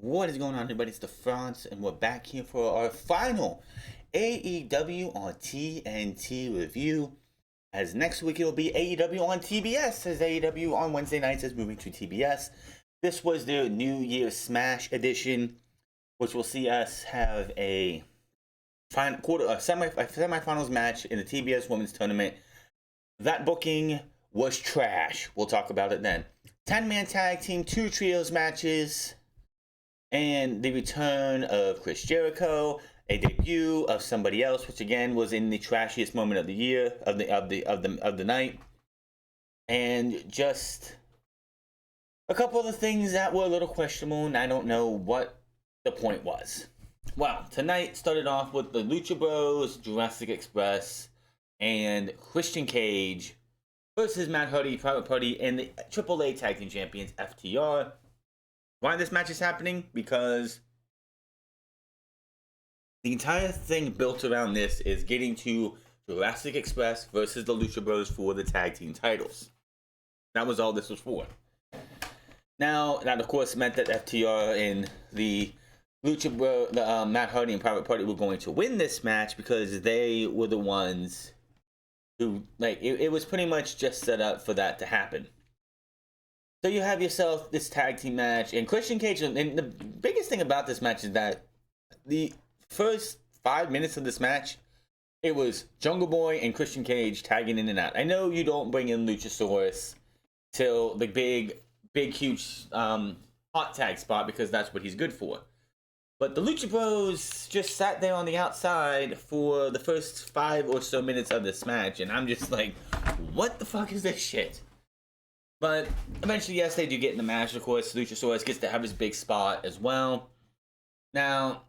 What is going on, everybody? It's the France, and we're back here for our final AEW on TNT review. As next week it'll be AEW on TBS, as AEW on Wednesday nights is moving to TBS. This was their New Year's Smash edition, which will see us have a semifinals match in the TBS Women's Tournament. That booking was trash. We'll talk about it then. 10-man tag team, 2 trios matches. And the return of Chris Jericho, a debut of somebody else, which again was in the trashiest moment of the year, of the night, and just a couple of the things that were a little questionable, and I don't know what the point was. Well, tonight started off with the Lucha Bros, Jurassic Express, and Christian Cage versus Matt Hardy, Private Party, and the AAA Tag Team Champions FTR. Why this match is happening? Because the entire thing built around this is getting to Jurassic Express versus the Lucha Bros for the tag team titles. That was all this was for. Now, that of course meant that FTR and the Lucha Bros, Matt Hardy and Private Party were going to win this match because they were the ones who, it was pretty much just set up for that to happen. So you have yourself this tag team match, and Christian Cage, and the biggest thing about this match is that the first 5 minutes of this match, it was Jungle Boy and Christian Cage tagging in and out. I know you don't bring in Luchasaurus till the big, huge hot tag spot because that's what he's good for. But the Lucha Bros just sat there on the outside for the first 5 or so minutes of this match, and I'm just like, what the fuck is this shit? But eventually, yes, they do get in the match. Of course, Luchasaurus gets to have his big spot as well. Now,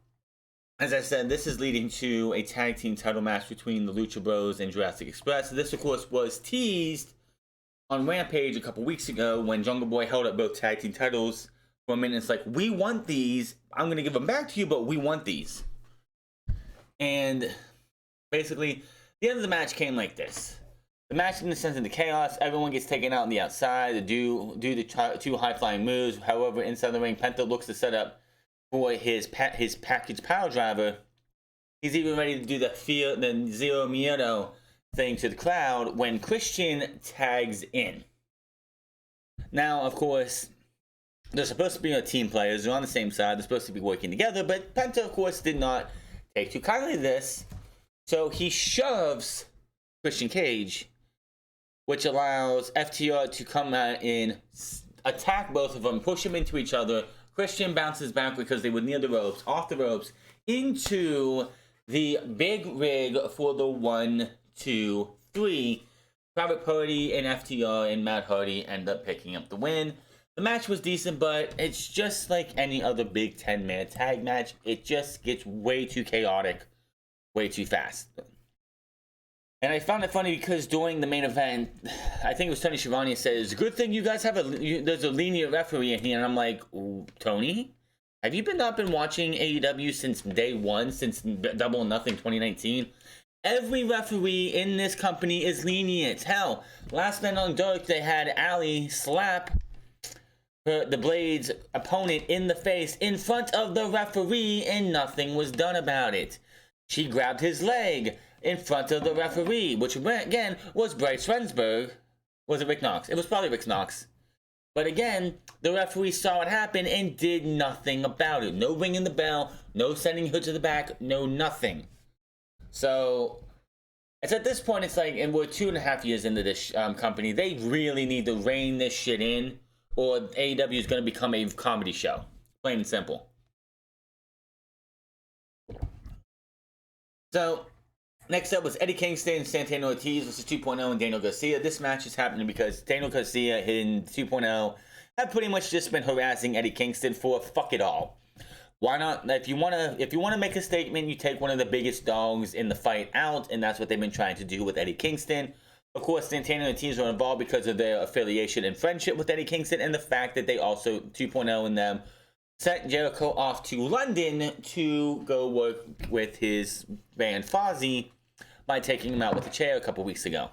as I said, this is leading to a tag team title match between the Lucha Bros and Jurassic Express. This, of course, was teased on Rampage a couple weeks ago when Jungle Boy held up both tag team titles for a minute. It's like, we want these. I'm going to give them back to you, but we want these. And basically, the end of the match came like this. The match descends into chaos. Everyone gets taken out on the outside to do the 2 high-flying moves. However, inside the ring, Penta looks to set up for his package power driver. He's even ready to do the Zero Miedo thing to the crowd when Christian tags in. Now, of course, they're supposed to be team players. They're on the same side. They're supposed to be working together. But Penta, of course, did not take too kindly to this. So he shoves Christian Cage, which allows FTR to come out and attack both of them, push them into each other. Christian bounces back because they were near the ropes, off the ropes, into the big rig for the 1, 2, 3. Private Party and FTR and Matt Hardy end up picking up the win. The match was decent, but it's just like any other big 10-man tag match. It just gets way too chaotic, way too fast. And I found it funny because during the main event, I think it was Tony Schiavone says, "Good thing you guys have there's a lenient referee in here." And I'm like, Tony, have you not been watching AEW since day one, since Double or Nothing 2019? Every referee in this company is lenient. Hell, last night on Dark, they had Allie slap the Blade's opponent in the face in front of the referee, and nothing was done about it. She grabbed his leg in front of the referee, which again was Bryce Rensburg. Was it Rick Knox? It was probably Rick Knox. But again, the referee saw it happen and did nothing about it. No ringing the bell, no sending her to the back, no nothing. So it's at this point, it's like, and we're 2.5 years into this company, they really need to rein this shit in, or AEW is going to become a comedy show. Plain and simple. So next up was Eddie Kingston, Santana Ortiz versus 2.0 and Daniel Garcia. This match is happening because Daniel Garcia in 2.0 have pretty much just been harassing Eddie Kingston for fuck it all. Why not? If you wanna make a statement, you take one of the biggest dogs in the fight out, and that's what they've been trying to do with Eddie Kingston. Of course, Santana and Ortiz are involved because of their affiliation and friendship with Eddie Kingston, and the fact that they also 2.0 and them sent Jericho off to London to go work with his band Fozzy by taking him out with a chair a couple weeks ago.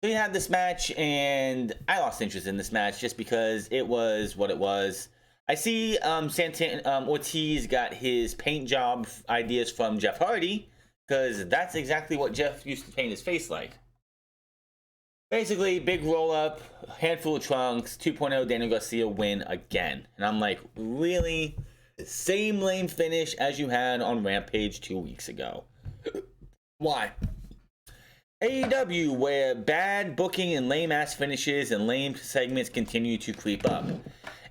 So you had this match, and I lost interest in this match just because it was what it was. I see Santana, Ortiz got his paint job ideas from Jeff Hardy, because that's exactly what Jeff used to paint his face like. Basically, big roll-up, handful of trunks, 2.0 Daniel Garcia win again. And I'm like, really? Same lame finish as you had on Rampage 2 weeks ago. Why? AEW, where bad booking and lame-ass finishes and lame segments continue to creep up.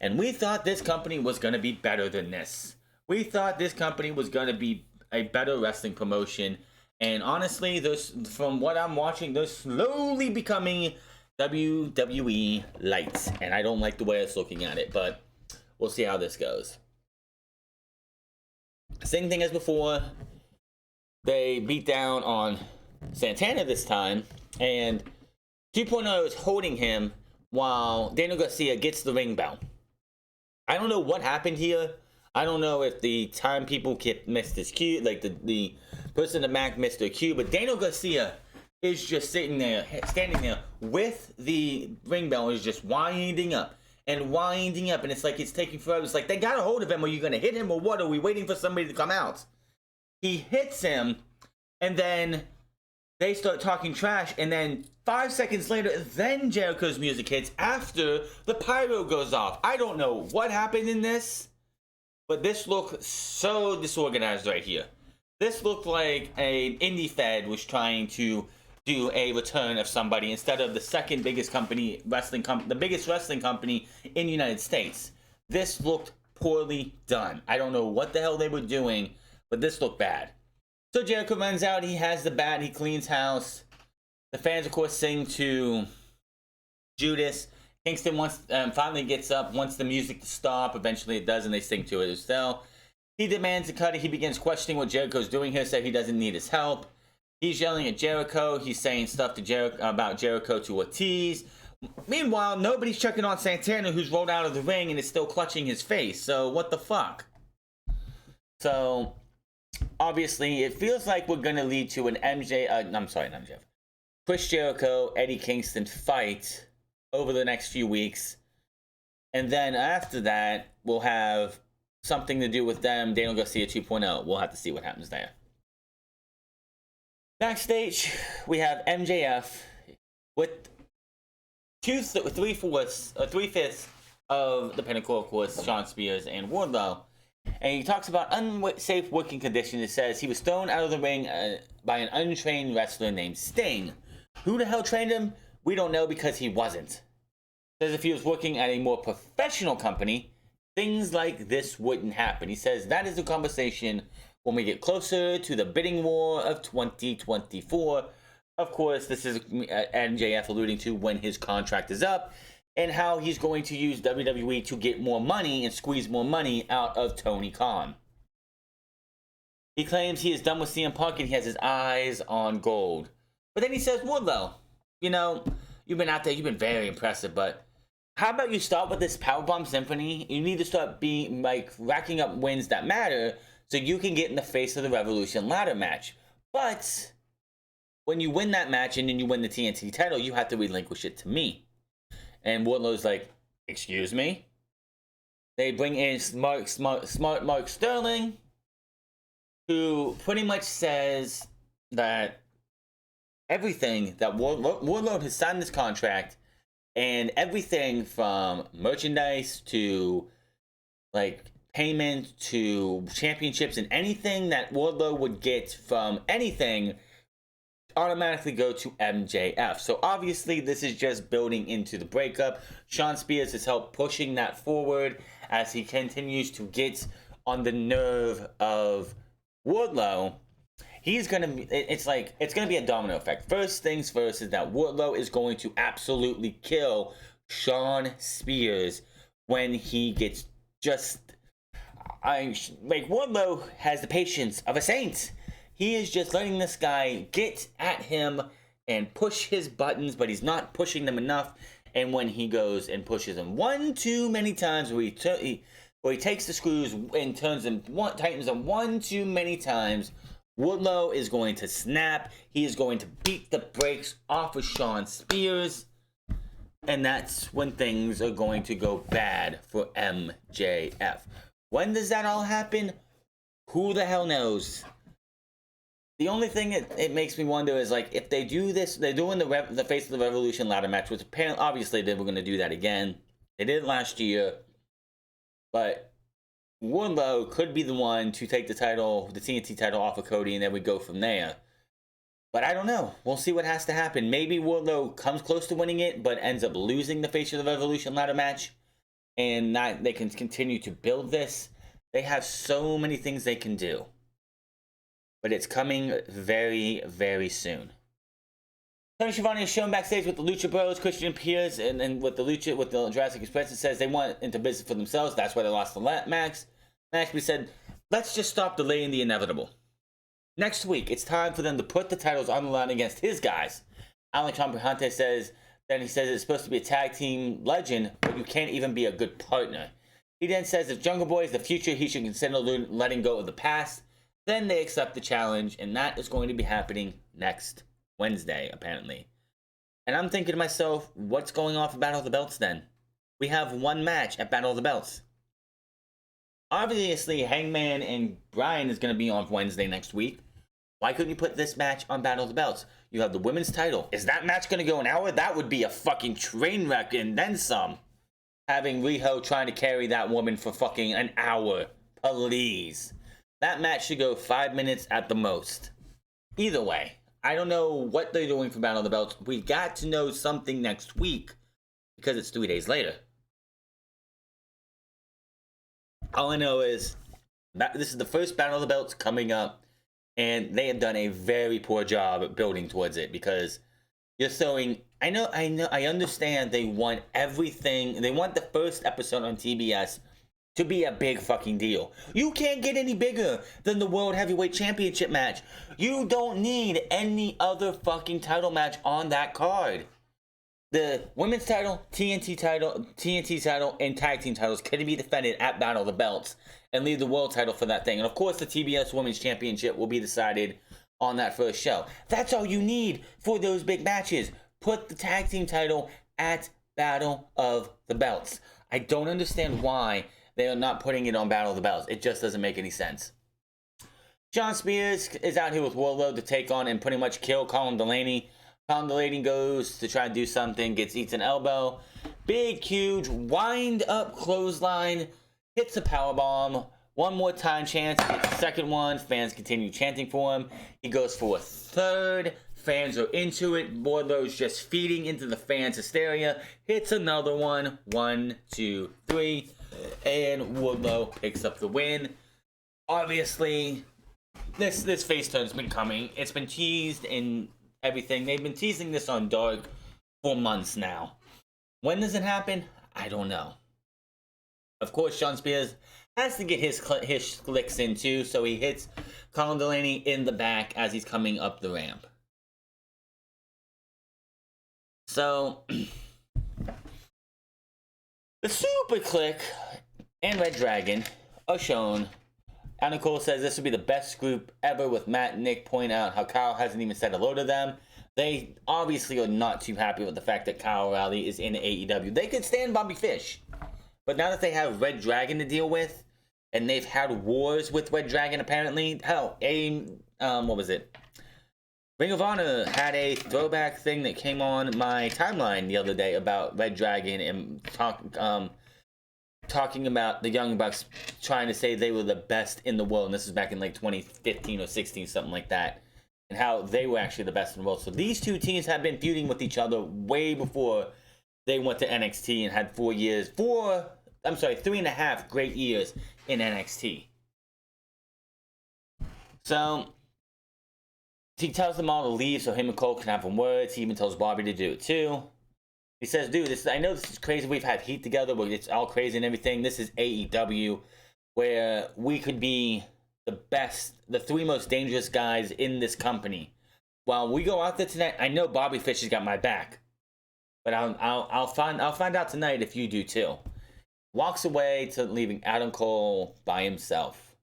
And we thought this company was going to be better than this. We thought this company was going to be a better wrestling promotion. And honestly, from what I'm watching, they're slowly becoming WWE light. And I don't like the way it's looking at it, but we'll see how this goes. Same thing as before. They beat down on Santana this time, and 2.0 is holding him while Daniel Garcia gets the ring bell. I don't know what happened here. I don't know if the time people missed his cue, like the person at Mac missed their cue, but Daniel Garcia is just standing there with the ring bell, and is just winding up, and it's like it's taking forever. It's like, they got a hold of him. Are you going to hit him or what? Are we waiting for somebody to come out? He hits him, and then they start talking trash, and then 5 seconds later, then Jericho's music hits after the pyro goes off. I don't know what happened in this, but this looked so disorganized right here. This looked like an indie fed was trying to do a return of somebody instead of the second biggest company, the biggest wrestling company in the United States. This looked poorly done. I don't know what the hell they were doing, but this looked bad. So Jericho runs out, he has the bat, he cleans house. The fans, of course, sing to Judas. Kingston finally gets up, wants the music to stop. Eventually it does, and they sing to it as well. He demands a cut. He begins questioning what Jericho's doing here, said he doesn't need his help. He's yelling at Jericho. He's saying stuff to about Jericho to Ortiz. Meanwhile, nobody's checking on Santana, who's rolled out of the ring and is still clutching his face. So what the fuck? So obviously, it feels like we're going to lead to an Chris Jericho, Eddie Kingston fight over the next few weeks. And then after that, we'll have something to do with them, Daniel Garcia 2.0. We'll have to see what happens there. Backstage, we have MJF with three-fifths of the Pinnacle, of course, Shawn Spears and Wardlow. And he talks about unsafe working conditions. It says he was thrown out of the ring by an untrained wrestler named Sting. Who the hell trained him? We don't know, because he wasn't. Says if he was working at a more professional company, things like this wouldn't happen. He says that is a conversation when we get closer to the bidding war of 2024. Of course, this is MJF alluding to when his contract is up, and how he's going to use WWE to get more money and squeeze more money out of Tony Khan. He claims he is done with CM Punk and he has his eyes on gold. But then he says, Wardlow, you know, you've been out there, you've been very impressive, but how about you start with this Powerbomb Symphony? You need to start racking up wins that matter so you can get in the face of the Revolution ladder match. But when you win that match and then you win the TNT title, you have to relinquish it to me. And Wardlow's like, excuse me? They bring in smart Mark Sterling, who pretty much says that everything that Wardlow has signed this contract, and everything from merchandise to payment to championships and anything that Wardlow would get from anything automatically go to MJF. So obviously this is just building into the breakup. Shawn Spears has helped pushing that forward as he continues to get on the nerve of Wardlow. It's gonna be a domino effect. First things first is that Wardlow is going to absolutely kill Shawn Spears when he gets Wardlow has the patience of a saint. He is just letting this guy get at him and push his buttons, but he's not pushing them enough. And when he goes and pushes them one too many times, where he takes the screws and tightens them one too many times, Wardlow is going to snap. He is going to beat the brakes off of Shawn Spears. And that's when things are going to go bad for MJF. When does that all happen? Who the hell knows? The only thing it makes me wonder is, like, if they do this, they're doing the Face of the Revolution ladder match, which apparently, obviously, they were going to do that again. They did it last year, but Wardlow could be the one to take the title, the TNT title, off of Cody, and then we go from there. But I don't know. We'll see what has to happen. Maybe Wardlow comes close to winning it, but ends up losing the Face of the Revolution ladder match, and they can continue to build this. They have so many things they can do. But it's coming very, very soon. Tony Schiavone is shown backstage with the Lucha Bros, Christian appears, and with the Jurassic Express, it says they want into business for themselves. That's why they lost the match. We said, let's just stop delaying the inevitable. Next week, it's time for them to put the titles on the line against his guys. Alex Chambrante says, then he says it's supposed to be a tag team legend, but you can't even be a good partner. He then says if Jungle Boy is the future, he should consider letting go of the past. Then they accept the challenge, and that is going to be happening next Wednesday, apparently. And I'm thinking to myself, what's going on for Battle of the Belts then? We have one match at Battle of the Belts. Obviously, Hangman and Bryan is going to be on Wednesday next week. Why couldn't you put this match on Battle of the Belts? You have the women's title. Is that match going to go an hour? That would be a fucking train wreck and then some. Having Riho trying to carry that woman for fucking an hour. Please. That match should go 5 minutes at the most. Either way, I don't know what they're doing for Battle of the Belts. We got to know something next week because it's 3 days later. All I know is that this is the first Battle of the Belts coming up, and they have done a very poor job at building towards it because you're throwing. I understand they want everything. They want the first episode on TBS to be a big fucking deal. You can't get any bigger than the World Heavyweight Championship match. You don't need any other fucking title match on that card. The women's title, TNT title, and tag team titles can be defended at Battle of the Belts and leave the world title for that thing. And of course, the TBS Women's Championship will be decided on that first show. That's all you need for those big matches. Put the tag team title at Battle of the Belts. I don't understand why they are not putting it on Battle of the Belts. It just doesn't make any sense. John Spears is out here with Wardlow to take on and pretty much kill Colin Delaney. Colin Delaney goes to try and do something, eats an elbow. Big, huge, wind up clothesline, hits a powerbomb. One more time chance, gets the second one. Fans continue chanting for him. He goes for a third. Fans are into it. Wardlow's just feeding into the fans' hysteria. Hits another one. 1, 2, 3. And Wardlow picks up the win. Obviously, this face turn's been coming. It's been teased and everything. They've been teasing this on Dark for months now. When does it happen? I don't know. Of course, Sean Spears has to get his clicks in too, so he hits Colin Delaney in the back as he's coming up the ramp. So, the Super Click and Red Dragon are shown. Adam Cole says this would be the best group ever, with Matt and Nick pointing out how Kyle hasn't even said hello to them. They obviously are not too happy with the fact that Kyle O'Reilly is in AEW. They could stand Bobby Fish. But now that they have Red Dragon to deal with, and they've had wars with Red Dragon apparently, hell, what was it? Ring of Honor had a throwback thing that came on my timeline the other day about Red Dragon and talking about the Young Bucks trying to say they were the best in the world. And this is back in like 2015 or 16, something like that. And how they were actually the best in the world. So these two teams have been feuding with each other way before they went to NXT and had 3.5 great years in NXT. So he tells them all to leave so him and Cole can have some words. He even tells Bobby to do it too. He says, dude, I know this is crazy. We've had heat together, but it's all crazy and everything. This is AEW, where we could be the best, the 3 most dangerous guys in this company. While we go out there tonight, I know Bobby Fish has got my back, but I'll find out tonight if you do too. Walks away to leaving Adam Cole by himself.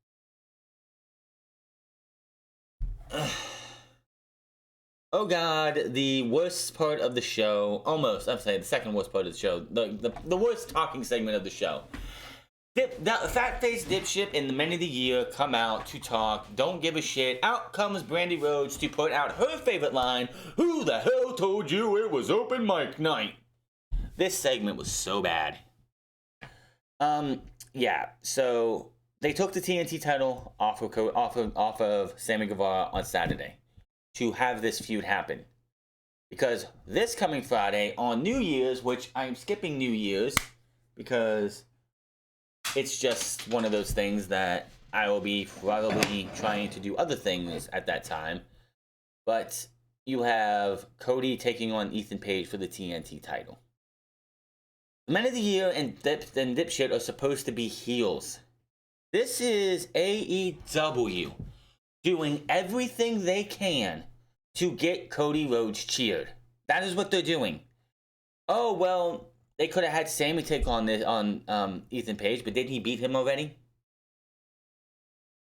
Oh God, the worst part of the show, almost, I'm saying the second worst part of the show, the worst talking segment of the show. The fat-faced dipshit in the Men of the Year come out to talk, don't give a shit. Out comes Brandi Rhodes to put out her favorite line, "Who the hell told you it was open mic night?" This segment was so bad. Yeah, so they took the TNT title off of Sammy Guevara on Saturday to have this feud happen. Because this coming Friday on New Year's, which I'm skipping New Year's because it's just one of those things that I will be probably trying to do other things at that time. But you have Cody taking on Ethan Page for the TNT title. The Men of the Year and Dipshit are supposed to be heels. This is AEW doing everything they can to get Cody Rhodes cheered. That is what they're doing. Oh, well, they could have had Sammy take on Ethan Page, but didn't he beat him already?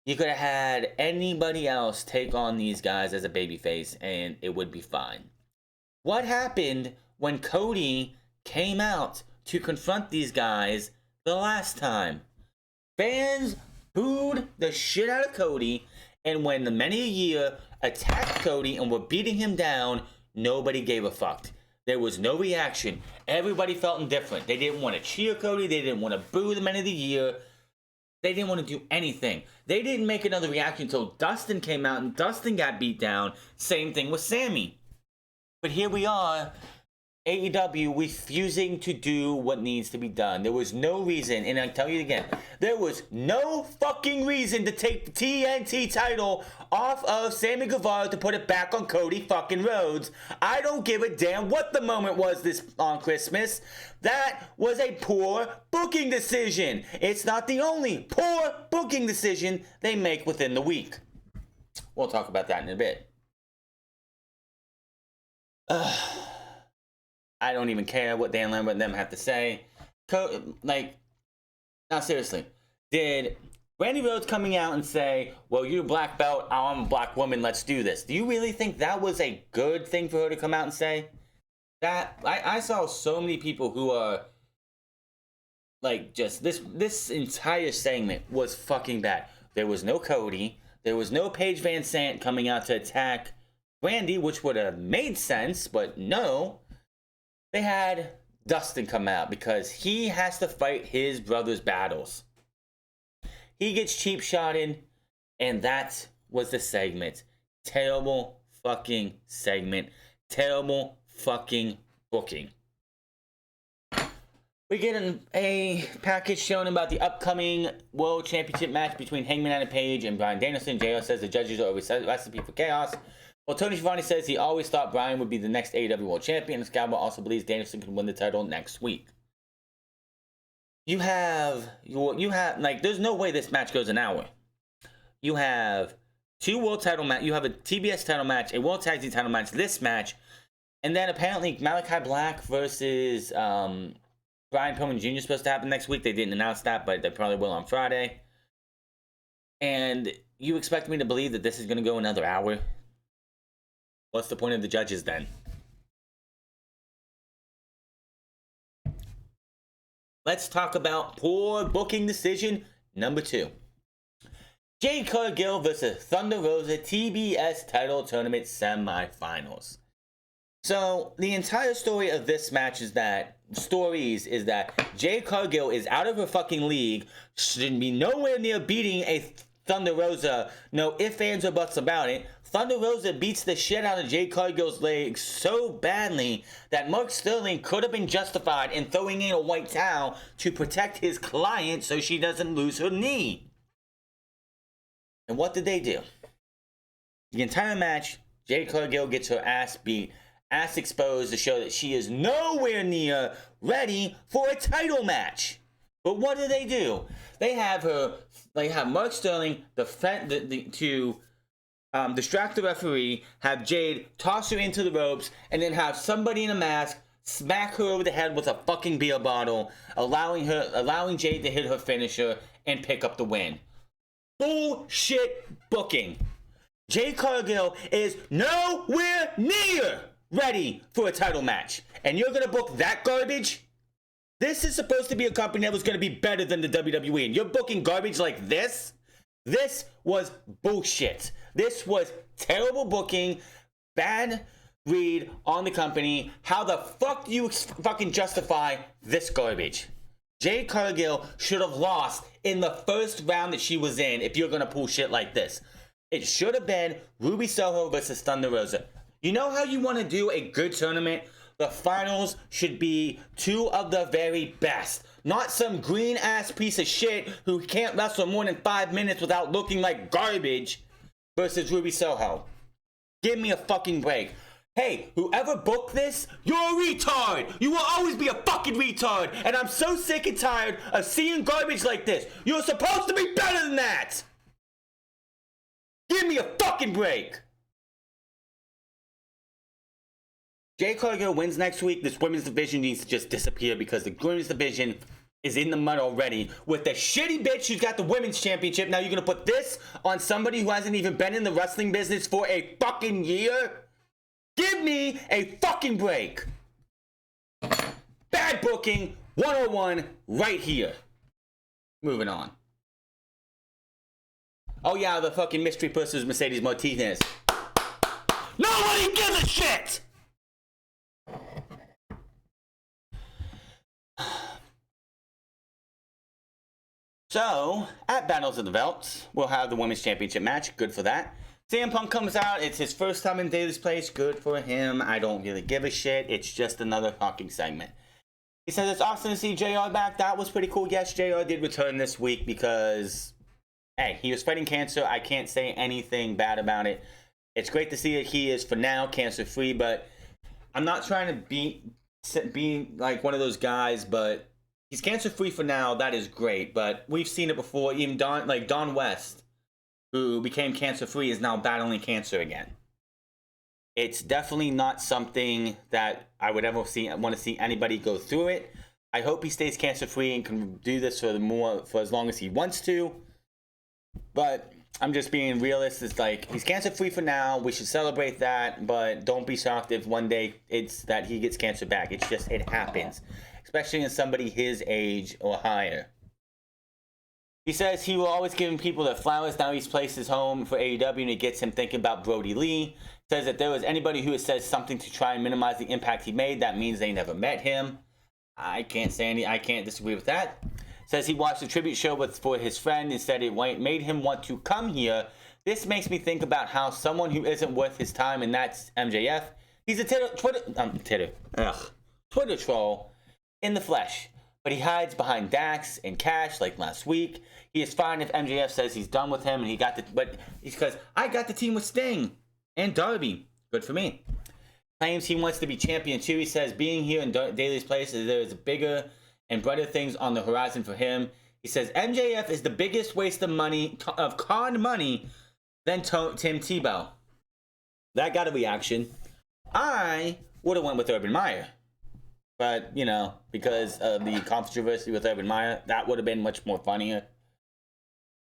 You could have had anybody else take on these guys as a babyface, and it would be fine. What happened when Cody came out to confront these guys the last time? Fans booed the shit out of Cody, and when the Men of the Year attacked Cody and were beating him down, nobody gave a fuck. There was no reaction. Everybody felt indifferent. They didn't want to cheer Cody. They didn't want to boo the Men of the Year. They didn't want to do anything. They didn't make another reaction until Dustin came out and Dustin got beat down. Same thing with Sammy. But here we are, AEW refusing to do what needs to be done. There was no reason, and I'll tell you again, there was no fucking reason to take the TNT title off of Sammy Guevara to put it back on Cody fucking Rhodes. I don't give a damn what the moment was this on Christmas. That was a poor booking decision. It's not the only poor booking decision they make within the week. We'll talk about that in a bit. I don't even care what Dan Lambert and them have to say. Now seriously, did Brandi Rhodes coming out and say, well, you're a black belt, I'm a black woman, let's do this. Do you really think that was a good thing for her to come out and say? That I saw so many people who are like, just this entire segment was fucking bad. There was no Cody, there was no Paige Van Sant coming out to attack Brandi, which would have made sense, but no. They had Dustin come out because he has to fight his brother's battles. He gets cheap shotted, and that was the segment. Terrible fucking segment. Terrible fucking booking. We get a package showing about the upcoming World Championship match between Hangman Adam Page and Bryan Danielson. JR says the judges are a recipe for chaos. Well, Tony Schiavone says he always thought Bryan would be the next AEW World Champion, and Scalable also believes Danielson can win the title next week. You have, like, there's no way this match goes an hour. You have two world title match. You have a TBS title match, a World Tag Team title match, this match, and then apparently Malachi Black versus Brian Pillman Jr. is supposed to happen next week. They didn't announce that, but they probably will on Friday. And you expect me to believe that this is going to go another hour? What's the point of the judges then? Let's talk about poor booking decision number 2. Jade Cargill versus Thunder Rosa TBS title tournament semifinals. So the entire story of this match is that Jade Cargill is out of her fucking league, should be nowhere near beating a Thunder Rosa. No ifs, ands, or buts about it. Thunder Rosa beats the shit out of Jade Cargill's legs so badly that Mark Sterling could have been justified in throwing in a white towel to protect his client so she doesn't lose her knee. And what did they do? The entire match, Jade Cargill gets her ass beat, ass exposed to show that she is nowhere near ready for a title match. But what do? They have Mark Sterling distract the referee, have Jade toss her into the ropes, and then have somebody in a mask smack her over the head with a fucking beer bottle, allowing Jade to hit her finisher and pick up the win. Bullshit booking. Jade Cargill is nowhere near ready for a title match. And you're going to book that garbage? This is supposed to be a company that was going to be better than the WWE. And you're booking garbage like this? This was bullshit. This was terrible booking, bad read on the company. How the fuck do you fucking justify this garbage? Jade Cargill should have lost in the first round that she was in if you're going to pull shit like this. It should have been Ruby Soho versus Thunder Rosa. You know how you want to do a good tournament? The finals should be two of the very best. Not some green ass piece of shit who can't wrestle more than 5 minutes without looking like garbage versus Ruby Soho. Give me a fucking break. Hey, whoever booked this, you're a retard. You will always be a fucking retard. And I'm so sick and tired of seeing garbage like this. You're supposed to be better than that. Give me a fucking break. Jade Cargill wins next week. This women's division needs to just disappear because the women's division is in the mud already with the shitty bitch who's got the women's championship. Now you're going to put this on somebody who hasn't even been in the wrestling business for a fucking year? Give me a fucking break. Bad booking 101 right here. Moving on. Oh yeah, the fucking mystery person is Mercedes Martinez. Nobody gives a shit! So, at Battles of the Belts, we'll have the Women's Championship match. Good for that. CM Punk comes out. It's his first time in Daily's Place. Good for him. I don't really give a shit. It's just another fucking segment. He says it's awesome to see JR back. That was pretty cool. Yes, JR did return this week because, hey, he was fighting cancer. I can't say anything bad about it. It's great to see that he is, for now, cancer-free, but I'm not trying to be like one of those guys, but he's cancer-free for now. That is great, but we've seen it before. Even Don West, who became cancer-free, is now battling cancer again. It's definitely not something that I would ever want to see anybody go through it. I hope he stays cancer-free and can do this for as long as he wants to. But I'm just being realistic. It's like, he's cancer-free for now. We should celebrate that, but don't be shocked if one day it's that he gets cancer back. It's just, it happens. Especially in somebody his age or higher. He says he will always give people their flowers. Now he's placed his home for AEW, and it gets him thinking about Brody Lee. Says that there was anybody who has said something to try and minimize the impact he made, that means they never met him. I can't disagree with that. Says he watched a tribute show for his friend and said it made him want to come here. This makes me think about how someone who isn't worth his time, and that's MJF. He's a Twitter troll in the flesh. But he hides behind Dax and Cash like last week. He is fine if MJF says he's done with him and but he's because I got the team with Sting and Darby. Good for me. Claims he wants to be champion too. He says being here in Daily's Place, there is bigger and brighter things on the horizon for him. He says MJF is the biggest waste of money, of con money, than Tim Tebow. That got a reaction. I would have went with Urban Meyer. But, you know, because of the controversy with Urban Meyer, that would have been much more funnier.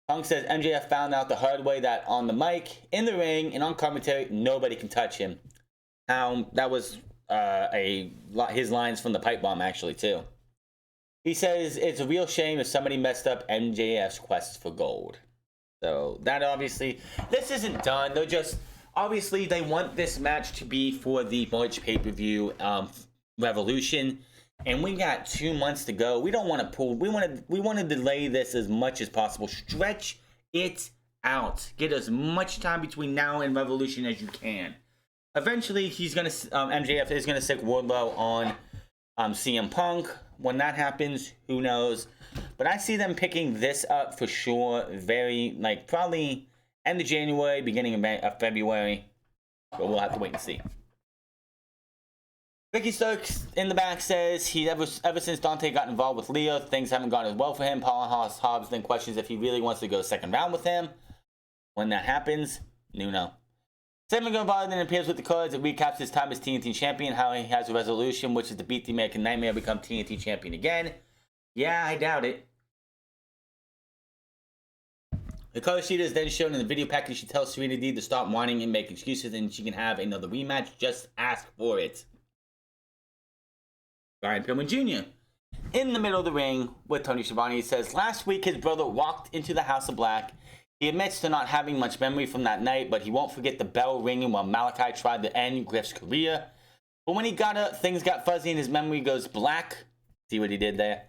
Punk says MJF found out the hard way that on the mic, in the ring, and on commentary, nobody can touch him. That was his lines from the pipe bomb, actually, too. He says it's a real shame if somebody messed up MJF's quest for gold. So, that obviously, this isn't done. They're just, obviously, they want this match to be for the March pay-per-view, Revolution, and we got 2 months to go. We don't want to pull. We want to delay this as much as possible. Stretch it out. Get as much time between now and Revolution as you can. Eventually, MJF is gonna stick Wardlow on CM Punk. When that happens, who knows? But I see them picking this up for sure. Probably end of January, beginning of February. But we'll have to wait and see. Ricky Starks in the back says ever since Dante got involved with Leo, things haven't gone as well for him. Paul Hobbs then questions if he really wants to go second round with him. When that happens, no. Sam Guevara then appears with the cards. It recaps his time as TNT champion, how he has a resolution, which is to beat the American Nightmare, become TNT champion again. Yeah, I doubt it. Hikaru Shida is then shown in the video package. She tells Serena Deeb to stop whining and make excuses, and she can have another rematch. Just ask for it. Brian Pillman Jr. in the middle of the ring with Tony Schiavone. He says, last week his brother walked into the House of Black. He admits to not having much memory from that night, but he won't forget the bell ringing while Malachi tried to end Griff's career. But when he got up, things got fuzzy and his memory goes black. See what he did there?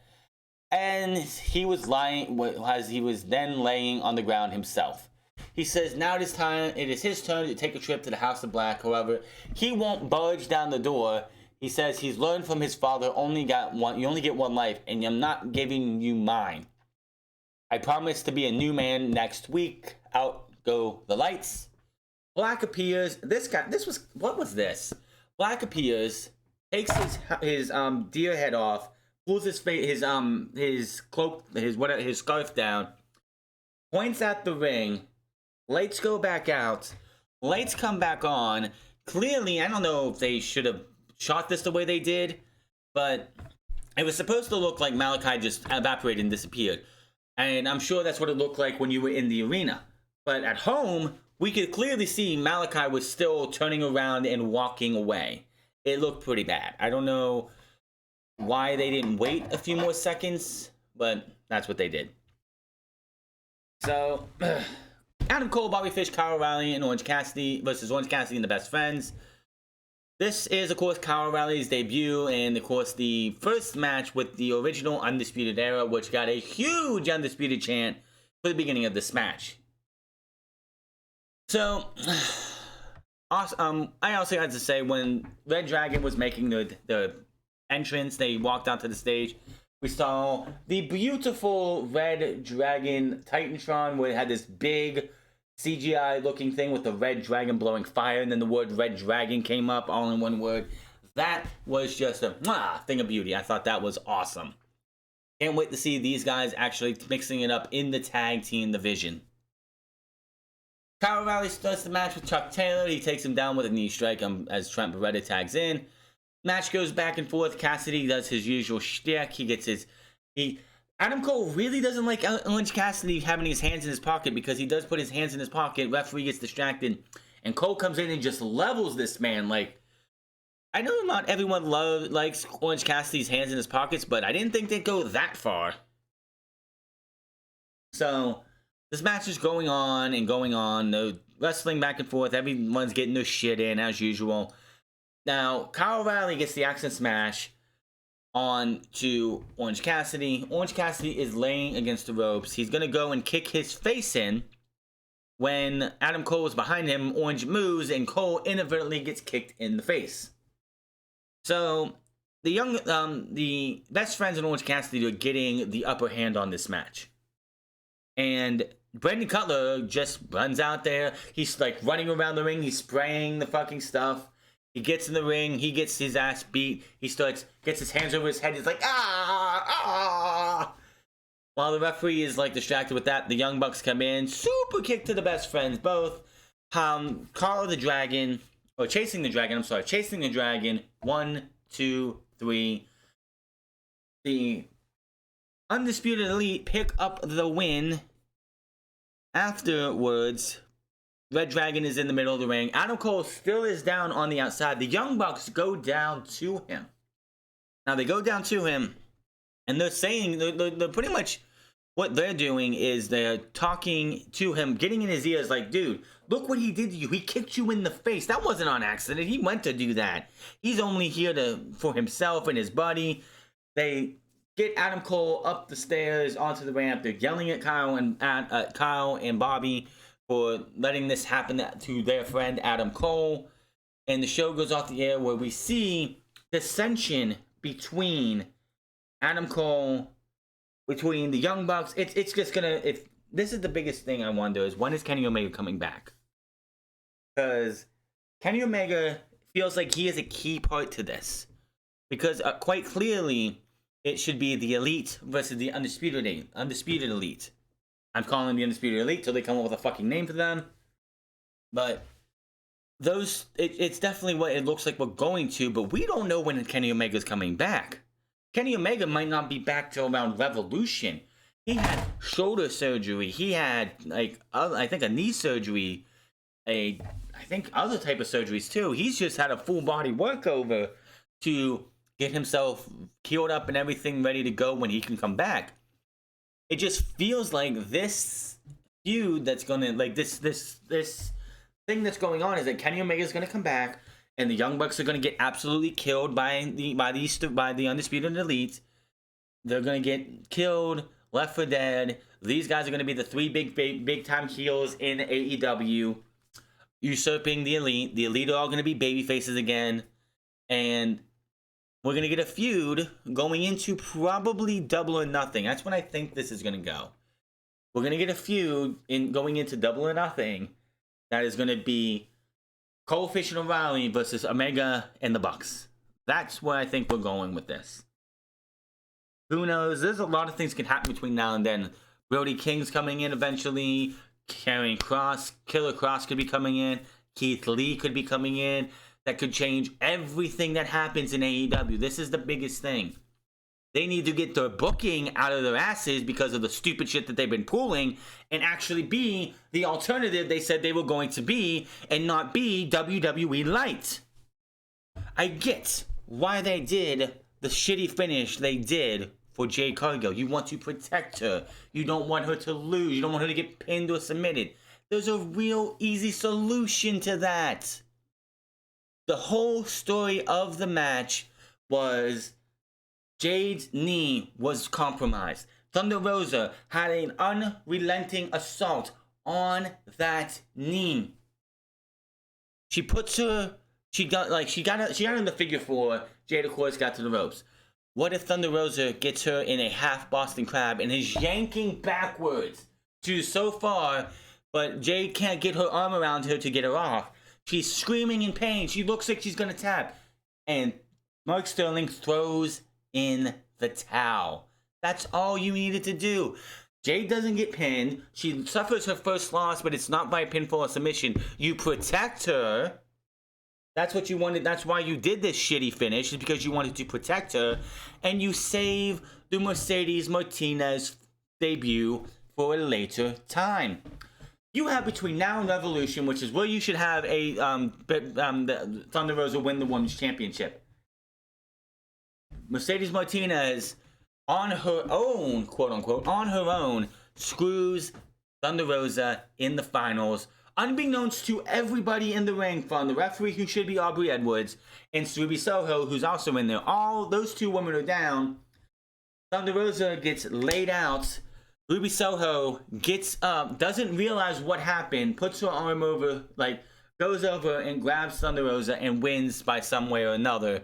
And he was lying as he was then laying on the ground himself. He says now it is his turn to take a trip to the House of Black. However, he won't budge down the door. He says he's learned from his father, you only get one life, and I'm not giving you mine. I promise to be a new man next week. Out go the lights. Black appears. What was this? Black appears, takes his deer head off, pulls his cloak, his scarf down, points at the ring. Lights go back out. Lights come back on. Clearly, I don't know if they should have shot this the way they did, but it was supposed to look like Malachi just evaporated and disappeared. And I'm sure that's what it looked like when you were in the arena. But at home, we could clearly see Malachi was still turning around and walking away. It looked pretty bad. I don't know why they didn't wait a few more seconds, but that's what they did. So, Adam Cole, Bobby Fish, Kyle O'Reilly, and Orange Cassidy versus Orange Cassidy and the Best Friends. This is, of course, Kyle O'Reilly's debut, and, of course, the first match with the original Undisputed Era, which got a huge Undisputed chant for the beginning of this match. So, I also had to say, when Red Dragon was making the entrance, they walked onto the stage, we saw the beautiful Red Dragon Titantron, where it had this big CGI looking thing with the red dragon blowing fire, and then the word Red Dragon came up all in one word. That was just a thing of beauty. I thought that was awesome. Can't wait to see these guys actually mixing it up in the tag team division. Kyle O'Reilly starts the match with Chuck Taylor. He takes him down with a knee strike as Trent Beretta tags in. Match goes back and forth. Cassidy does his usual shtick. Adam Cole really doesn't like Orange Cassidy having his hands in his pocket, because he does put his hands in his pocket. Referee gets distracted, and Cole comes in and just levels this man. Like, I know not everyone likes Orange Cassidy's hands in his pockets, but I didn't think they'd go that far. So, this match is going on and going on. No wrestling back and forth. Everyone's getting their shit in as usual. Now, Kyle O'Reilly gets the accent smash on to Orange Cassidy. Orange Cassidy is laying against the ropes. He's going to go and kick his face in. When Adam Cole is behind him, Orange moves, and Cole inadvertently gets kicked in the face. So, the Best Friends and Orange Cassidy are getting the upper hand on this match. And Brandon Cutler just runs out there. He's like running around the ring. He's spraying the fucking stuff. He gets in the ring. He gets his ass beat. He gets his hands over his head. He's like, ah. While the referee is like distracted with that, the Young Bucks come in. Super kick to the Best Friends, both. Chasing the Dragon. 1, 2, 3. The Undisputed Elite pick up the win. Afterwards, Red Dragon is in the middle of the ring. Adam Cole still is down on the outside. The Young Bucks go down to him. Now, they go down to him, and they're saying, they're pretty much, what they're doing is they're talking to him, getting in his ears like, dude, look what he did to you. He kicked you in the face. That wasn't on accident. He went to do that. He's only here for himself and his buddy. They get Adam Cole up the stairs onto the ramp. They're yelling at Kyle and Bobby for letting this happen to their friend Adam Cole. And the show goes off the air, where we see dissension between Adam Cole, between the Young Bucks. It's just gonna, if this is the biggest thing I wonder, is when is Kenny Omega coming back? Because Kenny Omega feels like he is a key part to this. Because quite clearly, it should be the Elite versus the Undisputed Elite. I'm calling them the Undisputed Elite till they come up with a fucking name for them. But it's definitely what it looks like we're going to, but we don't know when Kenny Omega's coming back. Kenny Omega might not be back till around Revolution. He had shoulder surgery. He had I think a knee surgery. I think other type of surgeries too. He's just had a full body workover to get himself healed up and everything ready to go when he can come back. It just feels like this feud that's gonna this thing that's going on is that Kenny Omega's gonna come back and the Young Bucks are gonna get absolutely killed by the Undisputed Elite. They're gonna get killed, left for dead. These guys are gonna be the three big time heels in AEW, usurping the Elite. The Elite are all gonna be baby faces again, and we're gonna get a feud going into probably Double or Nothing. That's when I think this is gonna go. We're gonna get a feud going into Double or Nothing. That is gonna be Cole, Fish, and O'Reilly versus Omega and the Bucks. That's where I think we're going with this. Who knows? There's a lot of things can happen between now and then. Brody King's coming in eventually. Killer Cross could be coming in. Keith Lee could be coming in. That could change everything that happens in AEW. This is the biggest thing. They need to get their booking out of their asses because of the stupid shit that they've been pulling and actually be the alternative they said they were going to be and not be WWE Light. I get why they did the shitty finish they did for Jade Cargill. You want to protect her. You don't want her to lose. You don't want her to get pinned or submitted. There's a real easy solution to that. The whole story of the match was Jade's knee was compromised. Thunder Rosa had an unrelenting assault on that knee. She got her in the figure four. Jade, of course, got to the ropes. What if Thunder Rosa gets her in a half Boston Crab and is yanking backwards to so far, but Jade can't get her arm around her to get her off. She's screaming in pain. She looks like she's gonna tap. And Mark Sterling throws in the towel. That's all you needed to do. Jade doesn't get pinned. She suffers her first loss, but it's not by pinfall or submission. You protect her. That's what you wanted. That's why you did this shitty finish, is because you wanted to protect her. And you save the Mercedes Martinez debut for a later time. You have between now and Revolution, which is where you should have the Thunder Rosa win the Women's Championship. Mercedes Martinez, on her own, quote unquote, on her own, screws Thunder Rosa in the finals, unbeknownst to everybody in the ring, from the referee, who should be Aubrey Edwards, and Ruby Soho, who's also in there. All those two women are down. Thunder Rosa gets laid out. Ruby Soho gets up, doesn't realize what happened, puts her arm over, goes over and grabs Thunder Rosa and wins by some way or another,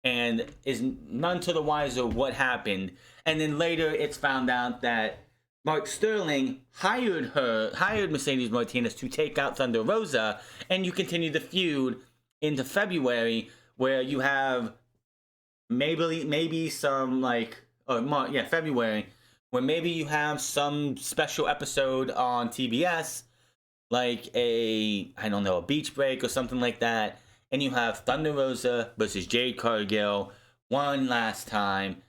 and is none to the wiser what happened. And then later it's found out that Mark Sterling hired Mercedes Martinez to take out Thunder Rosa, and you continue the feud into February, where you have maybe some February, where maybe you have some special episode on TBS, like a beach break or something like that, and you have Thunder Rosa versus Jade Cargill one last time,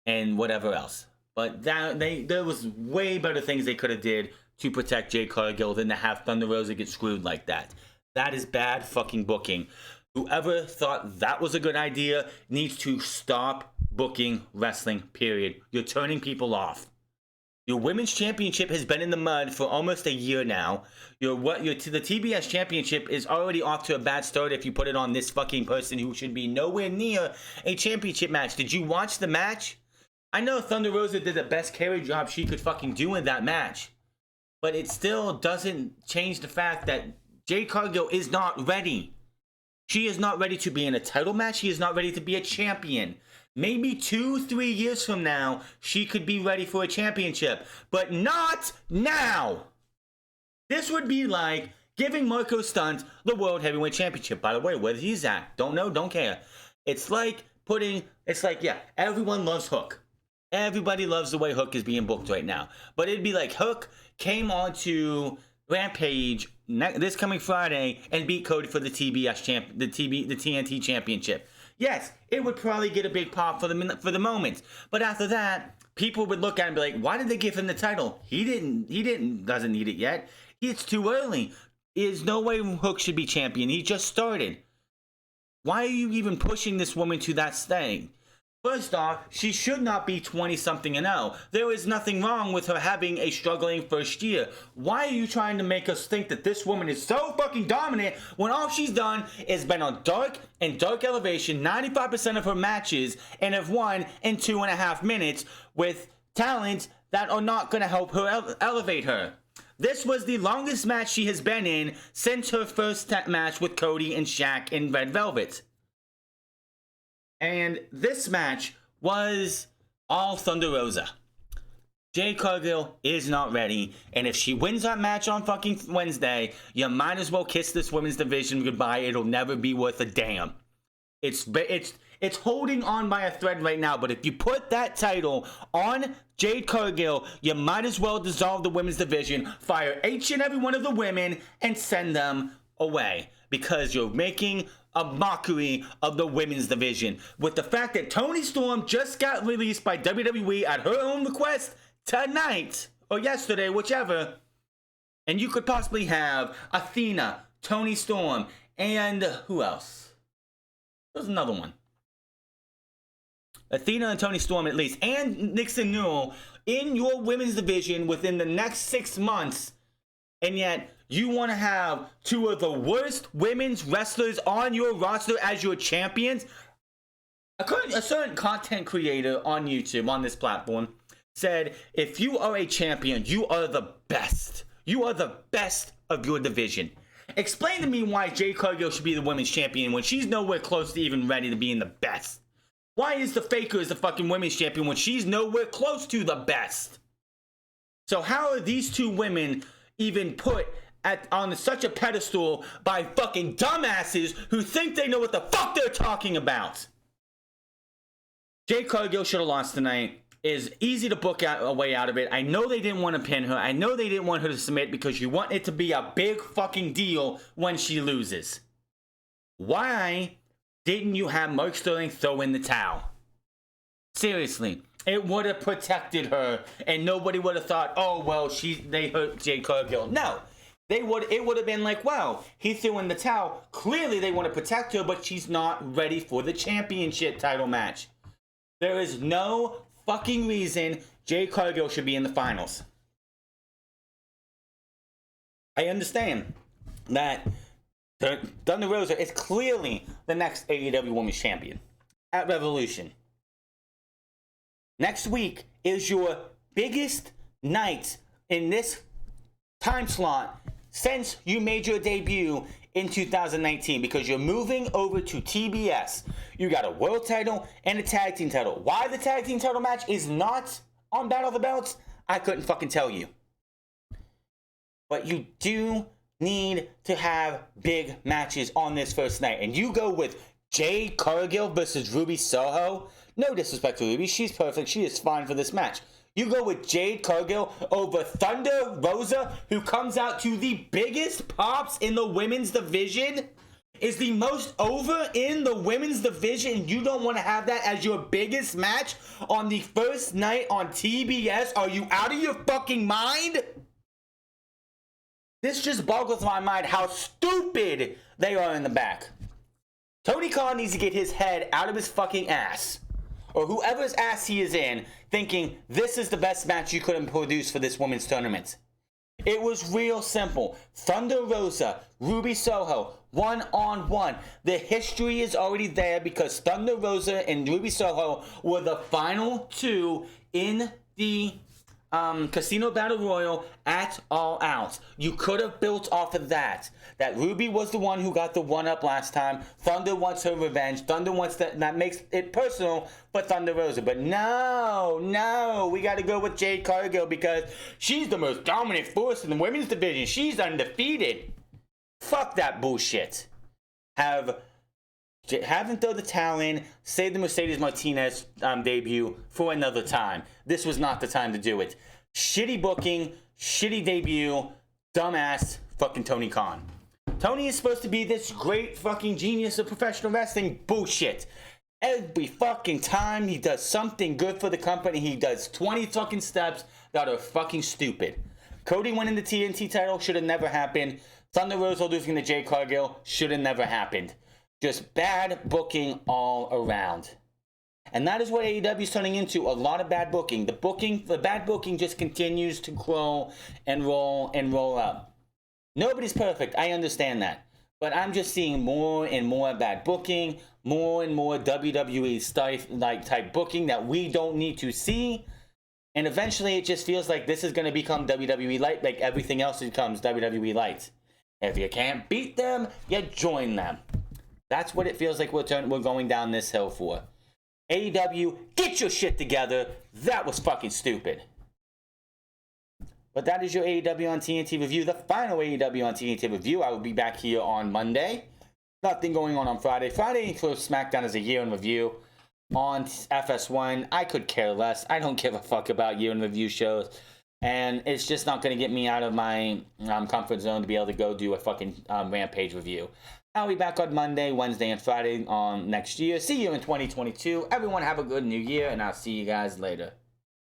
and whatever else. But there was way better things they could have did to protect Jade Cargill than to have Thunder Rosa get screwed like that. That is bad fucking booking. Whoever thought that was a good idea needs to stop booking wrestling, period. You're turning people off. Your women's championship has been in the mud for almost a year now. The TBS championship is already off to a bad start if you put it on this fucking person who should be nowhere near a championship match. Did you watch the match? I know Thunder Rosa did the best carry job she could fucking do in that match, but it still doesn't change the fact that Jade Cargill is not ready. She is not ready to be in a title match. She is not ready to be a champion. Maybe 2-3 years from now, she could be ready for a championship, but not now. This would be like giving Marco Stunt the World Heavyweight Championship. By the way, where he's at, don't know, don't care. It's like everyone loves Hook. Everybody loves the way Hook is being booked right now. But it'd be like Hook came on to Rampage this coming Friday and beat Cody for the TNT Championship. yes, it would probably get a big pop for the moment. But after that, people would look at it and be like, why did they give him the title? He doesn't need it yet. It's too early. There's no way Hook should be champion. He just started. Why are you even pushing this woman to that thing? First off, she should not be 20-something and 0. There is nothing wrong with her having a struggling first year. Why are you trying to make us think that this woman is so fucking dominant when all she's done is been on Dark and Dark Elevation 95% of her matches and have won in 2.5 minutes with talents that are not going to help her elevate her? This was the longest match she has been in since her first match with Cody and Shaq in Red Velvet. And this match was all Thunder Rosa. Jade Cargill is not ready, and if she wins that match on fucking Wednesday, you might as well kiss this women's division goodbye. It'll never be worth a damn. It's holding on by a thread right now, but if you put that title on Jade Cargill, you might as well dissolve the women's division, fire each and every one of the women, and send them away. Because you're making a mockery of the women's division. With the fact that Toni Storm just got released by WWE at her own request tonight, or yesterday, whichever. And you could possibly have Athena, Toni Storm, and who else? There's another one. Athena and Toni Storm at least, and Nixon Newell in your women's division within the next 6 months, and yet you want to have two of the worst women's wrestlers on your roster as your champions? A certain content creator on YouTube, on this platform, said, if you are a champion, you are the best. You are the best of your division. Explain to me why Jade Cargill should be the women's champion when she's nowhere close to even ready to being the best. Why is the Faker the fucking women's champion when she's nowhere close to the best? So how are these two women even put on such a pedestal by fucking dumbasses who think they know what the fuck they're talking about? Jade Cargill should have lost tonight. Is easy to book a way out of it. I know they didn't want to pin her. I know they didn't want her to submit because you want it to be a big fucking deal when she loses. Why didn't you have Mark Sterling throw in the towel? Seriously. It would have protected her and nobody would have thought, oh, well, they hurt Jade Cargill. No. It would have been like, wow, he threw in the towel. Clearly they want to protect her, but she's not ready for the championship title match. There is no fucking reason Jade Cargill should be in the finals. I understand that Thunder Rosa is clearly the next AEW Women's Champion at Revolution. Next week is your biggest night in this time slot since you made your debut in 2019 because you're moving over to TBS. You got a world title and a tag team title. Why the tag team title match is not on Battle of the Belts, I couldn't fucking tell you. But you do need to have big matches on this first night. And you go with Jade Cargill versus Ruby Soho. No disrespect to Ruby. She's perfect. She is fine for this match. You go with Jade Cargill over Thunder Rosa, who comes out to the biggest pops in the women's division, is the most over in the women's division. You don't want to have that as your biggest match on the first night on TBS? Are you out of your fucking mind? This just boggles my mind how stupid they are in the back. Tony Khan needs to get his head out of his fucking ass, or whoever's ass he is in, thinking this is the best match you could produce for this women's tournament. It was real simple. Thunder Rosa, Ruby Soho, one-on-one. The history is already there because Thunder Rosa and Ruby Soho were the final two in the Casino Battle Royal at All Out. You could have built off of that. That Ruby was the one who got the one-up last time. Thunder wants her revenge. Thunder wants that makes it personal for Thunder Rosa. But no, we got to go with Jade Cargill because she's the most dominant force in the women's division. She's undefeated. Fuck that bullshit. Have them throw the towel in, save the Mercedes Martinez debut for another time. This was not the time to do it. Shitty booking, shitty debut, dumbass fucking Tony Khan. Tony is supposed to be this great fucking genius of professional wrestling. Bullshit. Every fucking time he does something good for the company, he does 20 fucking steps that are fucking stupid. Cody winning the TNT title should have never happened. Thunder Rosa losing to Jade Cargill should have never happened. Just bad booking all around. And that is what AEW is turning into, a lot of bad booking. The bad booking just continues to grow and roll up. Nobody's perfect, I understand that. But I'm just seeing more and more bad booking, more and more WWE type booking that we don't need to see. And eventually it just feels like this is going to become WWE Light, like everything else becomes WWE Light. If you can't beat them, you join them. That's what it feels like we're going down this hill for. AEW, get your shit together. That was fucking stupid. But that is your AEW on TNT review, the final AEW on TNT review. I will be back here on Monday. Nothing going on Friday. Friday for SmackDown is a year in review. On FS1, I could care less. I don't give a fuck about year in review shows. And it's just not going to get me out of my comfort zone to be able to go do a fucking Rampage review. I'll be back on Monday, Wednesday, and Friday on next year. See you in 2022. Everyone have a good new year, and I'll see you guys later.